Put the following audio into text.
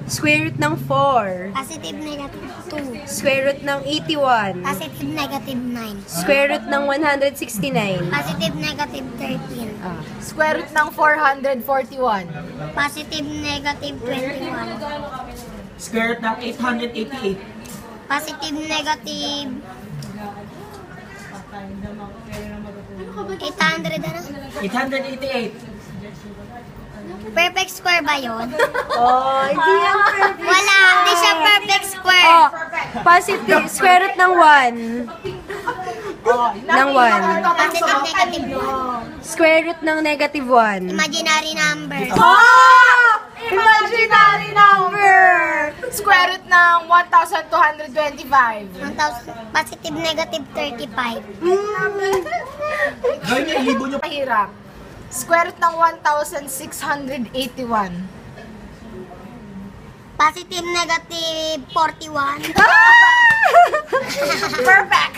Square root ng 4. Positive negative 2. Square root ng 81. Positive negative 9. Square root ng 169. Positive negative 13. Square root ng 441. Positive negative 21. Square root ng 888. Positive negative 800 ano? 888. Perfect square ba yun? Oh, hindi yan perfect. Wala, hindi siya perfect square. Oh, positive, square root ng 1. Ng 1. Positive negative 1. Square root ng negative 1. Imaginary number. Oh! Imaginary number! Square root ng 1,225. 1,000. Positive negative 35. Gawin niyo, ilibo niyo. Mahirap. Square root ng 1,681. Positive negative 41. Perfect!